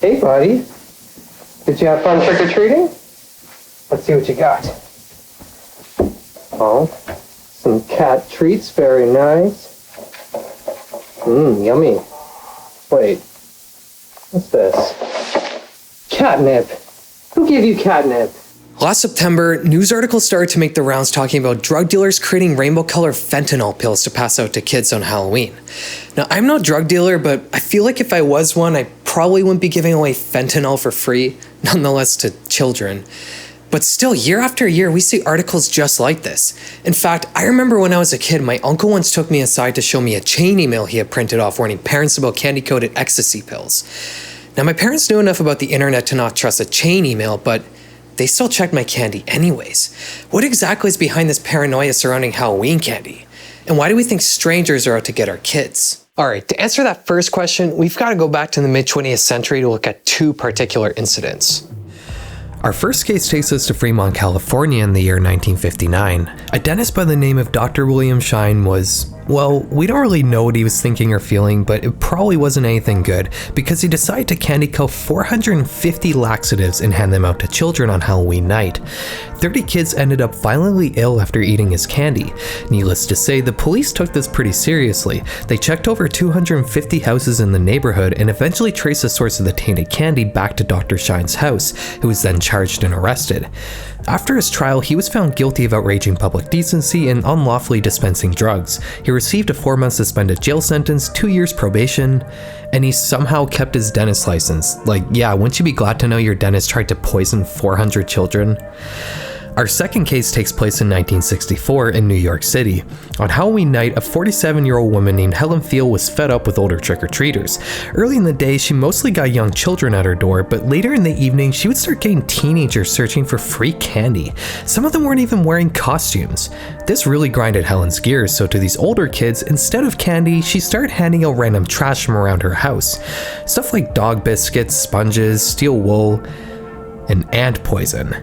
Hey, buddy. Did you have fun trick-or-treating? Let's see what you got. Oh, some cat treats. Very nice. Yummy. Wait, what's this? Catnip. Who gave you catnip? Last September, news articles started to make the rounds talking about drug dealers creating rainbow-colored fentanyl pills to pass out to kids on Halloween. Now, I'm not a drug dealer, but I feel like if I was one, I probably wouldn't be giving away fentanyl for free, nonetheless to children. But still, year after year, we see articles just like this. In fact, I remember when I was a kid, my uncle once took me aside to show me a chain email he had printed off warning parents about candy-coated ecstasy pills. Now, my parents knew enough about the internet to not trust a chain email, but they still checked my candy anyways. What exactly is behind this paranoia surrounding Halloween candy? And why do we think strangers are out to get our kids? Alright, to answer that first question, we've got to go back to the mid-20th century to look at two particular incidents. Our first case takes us to Fremont, California in the year 1959. A dentist by the name of Dr. William Shine was, well, we don't really know what he was thinking or feeling, but it probably wasn't anything good because he decided to candy coat 450 laxatives and hand them out to children on Halloween night. 30 kids ended up violently ill after eating his candy. Needless to say, the police took this pretty seriously. They checked over 250 houses in the neighborhood and eventually traced the source of the tainted candy back to Dr. Shine's house, who was then charged and arrested. After his trial, he was found guilty of outraging public decency and unlawfully dispensing drugs. He received a 4-month suspended jail sentence, 2 years probation, and he somehow kept his dentist license. Like, yeah, wouldn't you be glad to know your dentist tried to poison 400 children? Our second case takes place in 1964 in New York City. On Halloween night, a 47-year-old woman named Helen Field was fed up with older trick-or-treaters. Early in the day, she mostly got young children at her door, but later in the evening, she would start getting teenagers searching for free candy. Some of them weren't even wearing costumes. This really grinded Helen's gears, so to these older kids, instead of candy, she started handing out random trash from around her house. Stuff like dog biscuits, sponges, steel wool, and ant poison.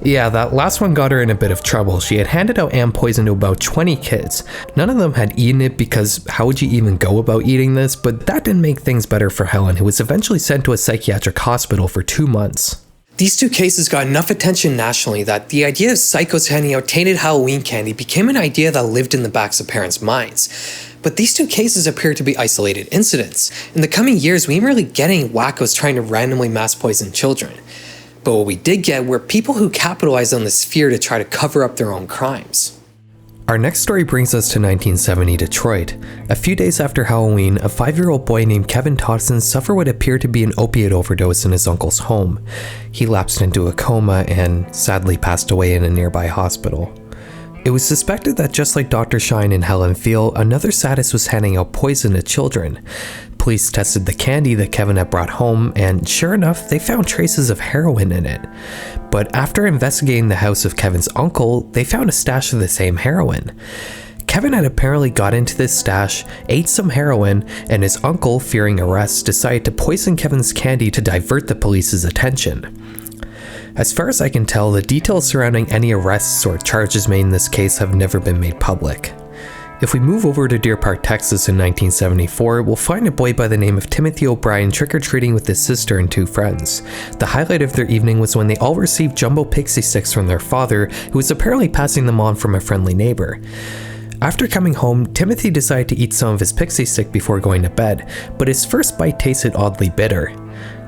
Yeah, that last one got her in a bit of trouble. She had handed out ant poison to about 20 kids. None of them had eaten it because how would you even go about eating this? But that didn't make things better for Helen, who was eventually sent to a psychiatric hospital for 2 months. These two cases got enough attention nationally that the idea of psychos handing out tainted Halloween candy became an idea that lived in the backs of parents' minds. But these two cases appear to be isolated incidents. In the coming years, we didn't really get any wackos trying to randomly mass poison children. But what we did get were people who capitalized on this fear to try to cover up their own crimes. Our next story brings us to 1970 Detroit. A few days after Halloween, a 5-year-old boy named Kevin Todson suffered what appeared to be an opiate overdose in his uncle's home. He lapsed into a coma and sadly passed away in a nearby hospital. It was suspected that just like Dr. Shine and Helen Field, another sadist was handing out poison to children. Police tested the candy that Kevin had brought home, and sure enough, they found traces of heroin in it. But after investigating the house of Kevin's uncle, they found a stash of the same heroin. Kevin had apparently got into this stash, ate some heroin, and his uncle, fearing arrest, decided to poison Kevin's candy to divert the police's attention. As far as I can tell, the details surrounding any arrests or charges made in this case have never been made public. If we move over to Deer Park, Texas in 1974, we'll find a boy by the name of Timothy O'Brien trick-or-treating with his sister and 2 friends. The highlight of their evening was when they all received jumbo pixie sticks from their father, who was apparently passing them on from a friendly neighbor. After coming home, Timothy decided to eat some of his pixie stick before going to bed, but his first bite tasted oddly bitter.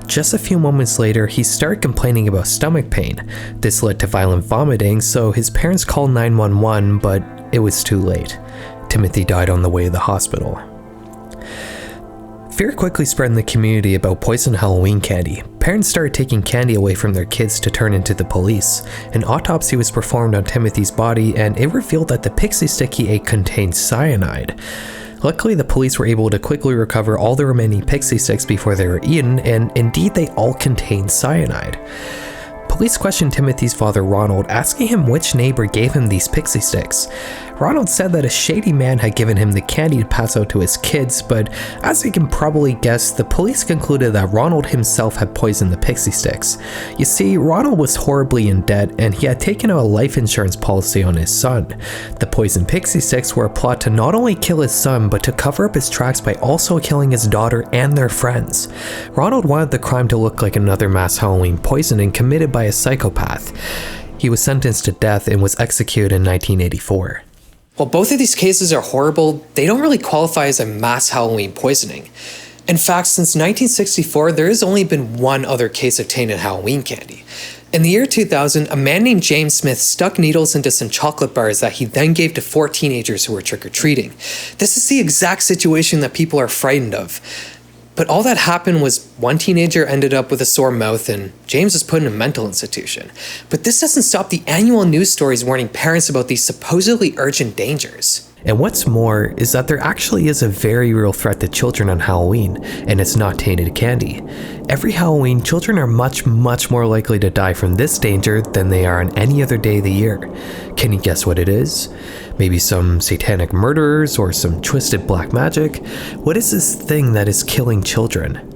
Just a few moments later, he started complaining about stomach pain. This led to violent vomiting, so his parents called 911, but it was too late. Timothy died on the way to the hospital. Fear quickly spread in the community about poisoned Halloween candy. Parents started taking candy away from their kids to turn into the police. An autopsy was performed on Timothy's body, and it revealed that the pixie stick he ate contained cyanide. Luckily, the police were able to quickly recover all the remaining pixie sticks before they were eaten, and indeed they all contained cyanide. Police questioned Timothy's father Ronald, asking him which neighbor gave him these pixie sticks. Ronald said that a shady man had given him the candy to pass out to his kids, but as you can probably guess, the police concluded that Ronald himself had poisoned the pixie sticks. You see, Ronald was horribly in debt and he had taken out a life insurance policy on his son. The poisoned pixie sticks were a plot to not only kill his son, but to cover up his tracks by also killing his daughter and their friends. Ronald wanted the crime to look like another mass Halloween poisoning committed by a psychopath. He was sentenced to death and was executed in 1984. While both of these cases are horrible, they don't really qualify as a mass Halloween poisoning. In fact, since 1964, there has only been one other case of tainted Halloween candy. In the year 2000, a man named James Smith stuck needles into some chocolate bars that he then gave to 4 teenagers who were trick-or-treating. This is the exact situation that people are frightened of. But all that happened was one teenager ended up with a sore mouth and James was put in a mental institution. But this doesn't stop the annual news stories warning parents about these supposedly urgent dangers. And what's more is that there actually is a very real threat to children on Halloween, and it's not tainted candy. Every Halloween, children are much more likely to die from this danger than they are on any other day of the year. Can you guess what it is? Maybe some satanic murderers or some twisted black magic? What is this thing that is killing children?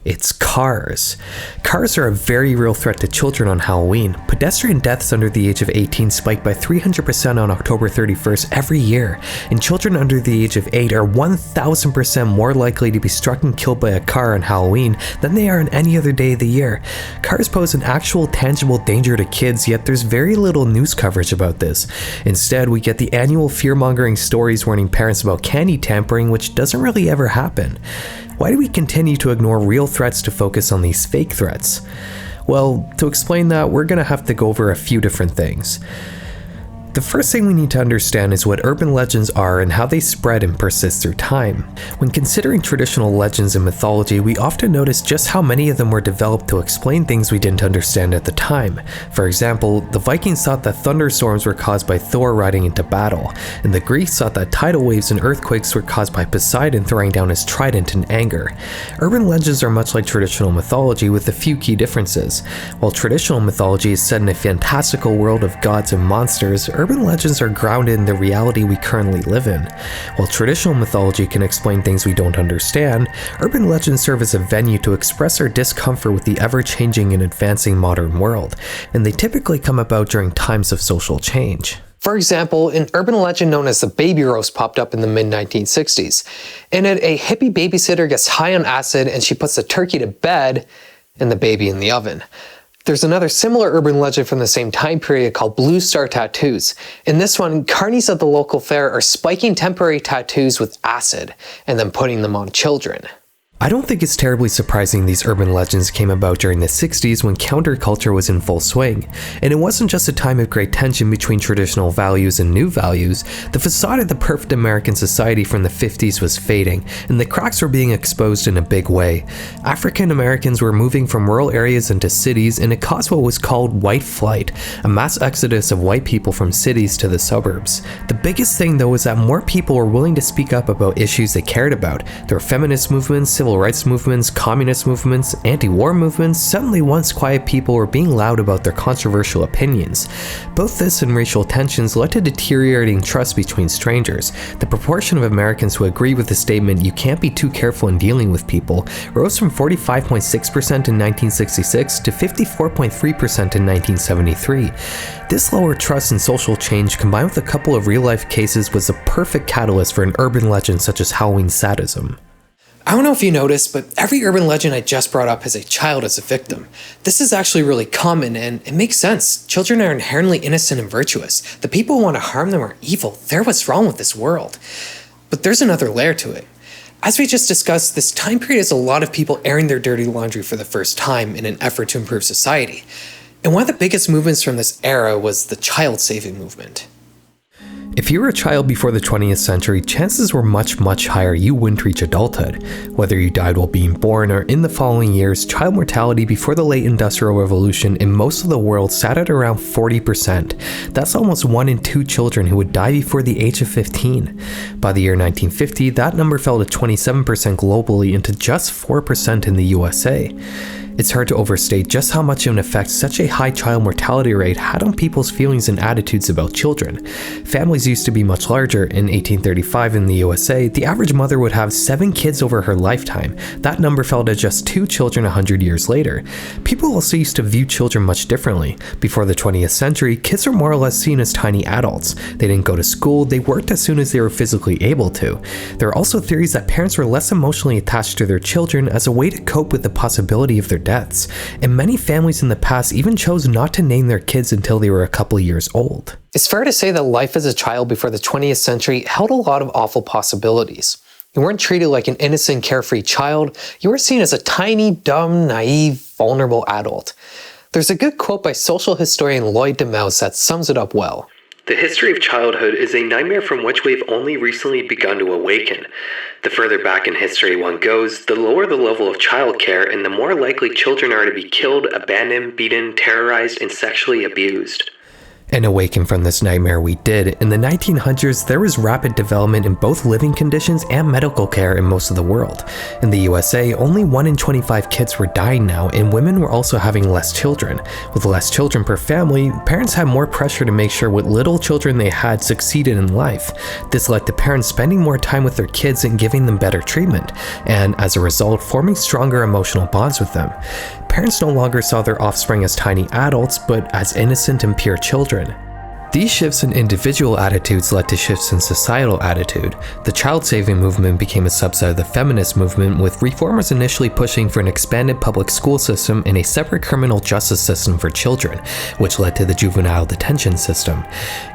It's cars. Cars are a very real threat to children on Halloween. Pedestrian deaths under the age of 18 spike by 300% on October 31st every year, and children under the age of 8 are 1000% more likely to be struck and killed by a car on Halloween than they are on any other day of the year. Cars pose an actual tangible danger to kids, yet there's very little news coverage about this. Instead, we get the annual fear-mongering stories warning parents about candy tampering, which doesn't really ever happen. Why do we continue to ignore real threats to focus on these fake threats? Well, to explain that, we're gonna have to go over a few different things. The first thing we need to understand is what urban legends are and how they spread and persist through time. When considering traditional legends and mythology, we often notice just how many of them were developed to explain things we didn't understand at the time. For example, the Vikings thought that thunderstorms were caused by Thor riding into battle, and the Greeks thought that tidal waves and earthquakes were caused by Poseidon throwing down his trident in anger. Urban legends are much like traditional mythology with a few key differences. While traditional mythology is set in a fantastical world of gods and monsters, urban legends are grounded in the reality we currently live in. While traditional mythology can explain things we don't understand, urban legends serve as a venue to express our discomfort with the ever-changing and advancing modern world, and they typically come about during times of social change. For example, an urban legend known as the baby roast popped up in the mid-1960s. In it, a hippie babysitter gets high on acid and she puts the turkey to bed and the baby in the oven. There's another similar urban legend from the same time period called Blue Star Tattoos. In this one, carnies at the local fair are spiking temporary tattoos with acid and then putting them on children. I don't think it's terribly surprising these urban legends came about during the 60s when counterculture was in full swing. And it wasn't just a time of great tension between traditional values and new values. The facade of the perfect American society from the 50s was fading, and the cracks were being exposed in a big way. African Americans were moving from rural areas into cities, and it caused what was called white flight, a mass exodus of white people from cities to the suburbs. The biggest thing though was that more people were willing to speak up about issues they cared about. There were feminist movements, civil rights movements, communist movements, anti-war movements. Suddenly once quiet people were being loud about their controversial opinions. Both this and racial tensions led to deteriorating trust between strangers. The proportion of Americans who agree with the statement "you can't be too careful in dealing with people" rose from 45.6% in 1966 to 54.3% in 1973. This lower trust and social change combined with a couple of real-life cases was a perfect catalyst for an urban legend such as Halloween sadism. I don't know if you noticed, but every urban legend I just brought up has a child as a victim. This is actually really common, and it makes sense. Children are inherently innocent and virtuous. The people who want to harm them are evil. They're what's wrong with this world. But there's another layer to it. As we just discussed, this time period has a lot of people airing their dirty laundry for the first time in an effort to improve society. And one of the biggest movements from this era was the child-saving movement. If you were a child before the 20th century, chances were much higher you wouldn't reach adulthood. Whether you died while being born or in the following years, child mortality before the late Industrial Revolution in most of the world sat at around 40%. That's almost 1 in 2 children who would die before the age of 15. By the year 1950, that number fell to 27% globally and to just 4% in the USA. It's hard to overstate just how much of an effect such a high child mortality rate had on people's feelings and attitudes about children. Families used to be much larger. In 1835 in the USA, the average mother would have 7 kids over her lifetime. That number fell to just 2 children 100 years later. People also used to view children much differently. Before the 20th century, kids were more or less seen as tiny adults. They didn't go to school, they worked as soon as they were physically able to. There are also theories that parents were less emotionally attached to their children as a way to cope with the possibility of their deaths, and many families in the past even chose not to name their kids until they were a couple years old. It's fair to say that life as a child before the 20th century held a lot of awful possibilities. You weren't treated like an innocent, carefree child, you were seen as a tiny, dumb, naive, vulnerable adult. There's a good quote by social historian Lloyd DeMause that sums it up well. The history of childhood is a nightmare from which we've only recently begun to awaken. The further back in history one goes, the lower the level of childcare and the more likely children are to be killed, abandoned, beaten, terrorized, and sexually abused. And awaken from this nightmare we did. In the 1900s, there was rapid development in both living conditions and medical care in most of the world. In the USA, only 1 in 25 kids were dying now, and women were also having less children. With less children per family, parents had more pressure to make sure what little children they had succeeded in life. This led to parents spending more time with their kids and giving them better treatment, and as a result, forming stronger emotional bonds with them. Parents no longer saw their offspring as tiny adults, but as innocent and pure children. These shifts in individual attitudes led to shifts in societal attitude. The child-saving movement became a subset of the feminist movement, with reformers initially pushing for an expanded public school system and a separate criminal justice system for children, which led to the juvenile detention system.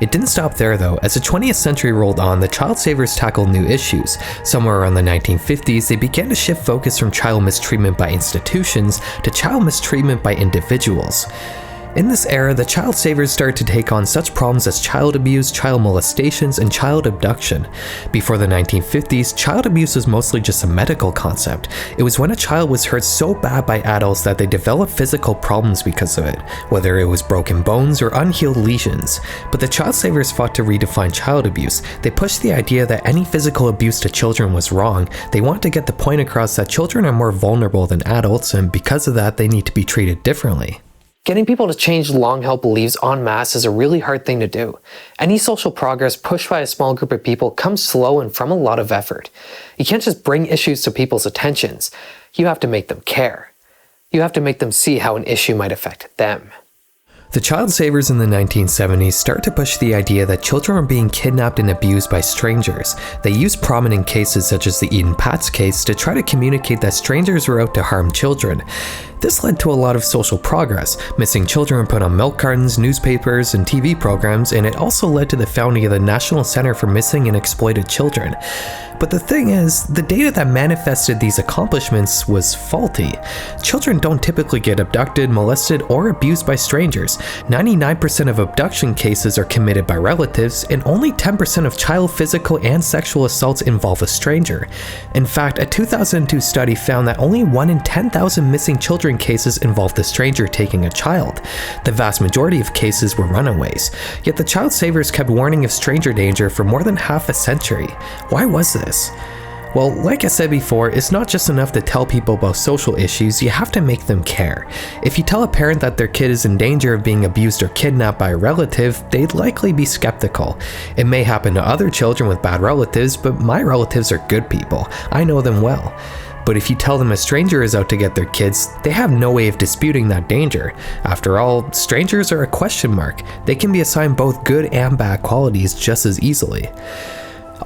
It didn't stop there though. As the 20th century rolled on, the child savers tackled new issues. Somewhere around the 1950s, they began to shift focus from child mistreatment by institutions to child mistreatment by individuals. In this era, the child savers started to take on such problems as child abuse, child molestations, and child abduction. Before the 1950s, child abuse was mostly just a medical concept. It was when a child was hurt so bad by adults that they developed physical problems because of it, whether it was broken bones or unhealed lesions. But the child savers fought to redefine child abuse. They pushed the idea that any physical abuse to children was wrong. They want to get the point across that children are more vulnerable than adults, and because of that, they need to be treated differently. Getting people to change long-held beliefs en masse is a really hard thing to do. Any social progress pushed by a small group of people comes slow and from a lot of effort. You can't just bring issues to people's attentions. You have to make them care. You have to make them see how an issue might affect them. The child savers in the 1970s start to push the idea that children are being kidnapped and abused by strangers. They used prominent cases such as the Eden Patz case to try to communicate that strangers were out to harm children. This led to a lot of social progress. Missing children were put on milk cartons, newspapers, and TV programs, and it also led to the founding of the National Center for Missing and Exploited Children. But the thing is, the data that manifested these accomplishments was faulty. Children don't typically get abducted, molested, or abused by strangers. 99% of abduction cases are committed by relatives, and only 10% of child physical and sexual assaults involve a stranger. In fact, a 2002 study found that only 1 in 10,000 missing children cases involved a stranger taking a child. The vast majority of cases were runaways. Yet the child savers kept warning of stranger danger for more than half a century. Why was this? Well, like I said before, it's not just enough to tell people about social issues, you have to make them care. If you tell a parent that their kid is in danger of being abused or kidnapped by a relative, they'd likely be skeptical. It may happen to other children with bad relatives, but my relatives are good people. I know them well. But if you tell them a stranger is out to get their kids, they have no way of disputing that danger. After all, strangers are a question mark. They can be assigned both good and bad qualities just as easily.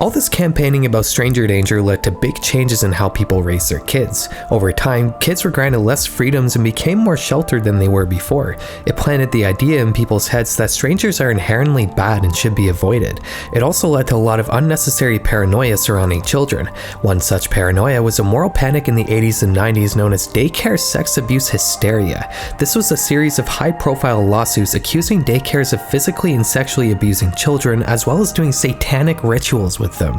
All this campaigning about stranger danger led to big changes in how people raise their kids. Over time, kids were granted less freedoms and became more sheltered than they were before. It planted the idea in people's heads that strangers are inherently bad and should be avoided. It also led to a lot of unnecessary paranoia surrounding children. One such paranoia was a moral panic in the 80s and 90s known as daycare sex abuse hysteria. This was a series of high-profile lawsuits accusing daycares of physically and sexually abusing children, as well as doing satanic rituals with them.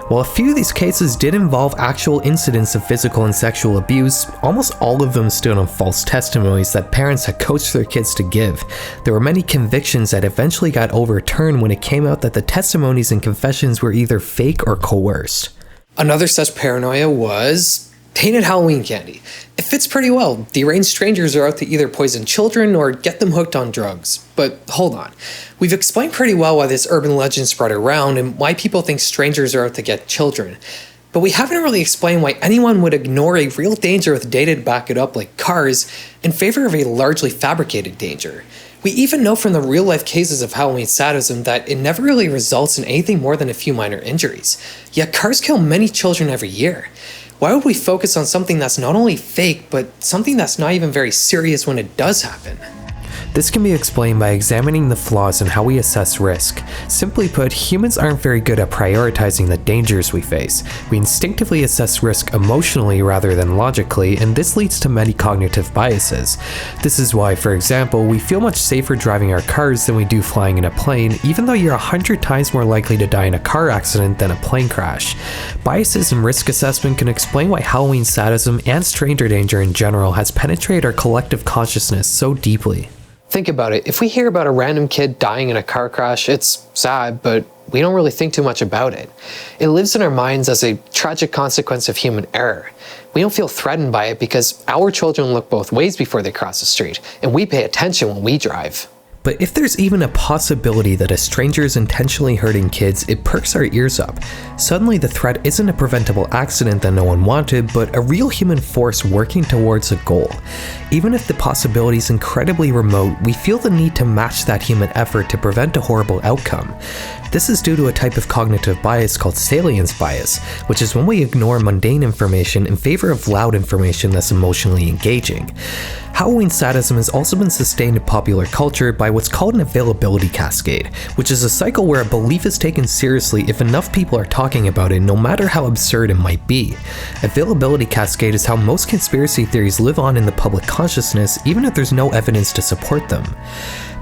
While a few of these cases did involve actual incidents of physical and sexual abuse, almost all of them stood on false testimonies that parents had coached their kids to give. There were many convictions that eventually got overturned when it came out that the testimonies and confessions were either fake or coerced. Another such paranoia was tainted Halloween candy. It fits pretty well. Deranged strangers are out to either poison children or get them hooked on drugs. But hold on. We've explained pretty well why this urban legend spread around and why people think strangers are out to get children. But we haven't really explained why anyone would ignore a real danger with data to back it up like cars in favor of a largely fabricated danger. We even know from the real life cases of Halloween sadism that it never really results in anything more than a few minor injuries. Yet cars kill many children every year. Why would we focus on something that's not only fake, but something that's not even very serious when it does happen? This can be explained by examining the flaws in how we assess risk. Simply put, humans aren't very good at prioritizing the dangers we face. We instinctively assess risk emotionally rather than logically, and this leads to many cognitive biases. This is why, for example, we feel much safer driving our cars than we do flying in a plane, even though you're 100 times more likely to die in a car accident than a plane crash. Biases in risk assessment can explain why Halloween sadism and stranger danger in general has penetrated our collective consciousness so deeply. Think about it. If we hear about a random kid dying in a car crash, it's sad, but we don't really think too much about it. It lives in our minds as a tragic consequence of human error. We don't feel threatened by it because our children look both ways before they cross the street, and we pay attention when we drive. But if there's even a possibility that a stranger is intentionally hurting kids, it perks our ears up. Suddenly the threat isn't a preventable accident that no one wanted, but a real human force working towards a goal. Even if the possibility is incredibly remote, we feel the need to match that human effort to prevent a horrible outcome. This is due to a type of cognitive bias called salience bias, which is when we ignore mundane information in favor of loud information that's emotionally engaging. Halloween sadism has also been sustained in popular culture by what's called an availability cascade, which is a cycle where a belief is taken seriously if enough people are talking about it, no matter how absurd it might be. Availability cascade is how most conspiracy theories live on in the public consciousness, even if there's no evidence to support them.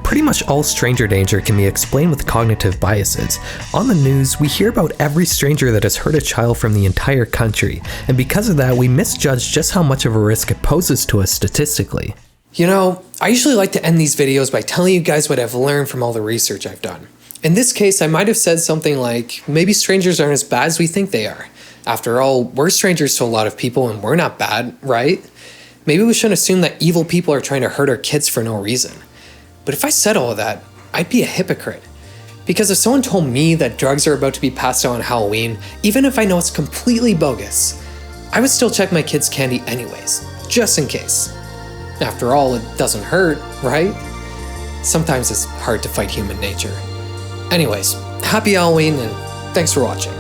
Pretty much all stranger danger can be explained with cognitive biases. On the news, we hear about every stranger that has hurt a child from the entire country, and because of that, we misjudge just how much of a risk it poses to us statistically. You know, I usually like to end these videos by telling you guys what I've learned from all the research I've done. In this case, I might have said something like, maybe strangers aren't as bad as we think they are. After all, we're strangers to a lot of people and we're not bad, right? Maybe we shouldn't assume that evil people are trying to hurt our kids for no reason. But if I said all of that, I'd be a hypocrite. Because if someone told me that drugs are about to be passed out on Halloween, even if I know it's completely bogus, I would still check my kids' candy anyways, just in case. After all, it doesn't hurt, right? Sometimes it's hard to fight human nature. Anyways, happy Halloween and thanks for watching.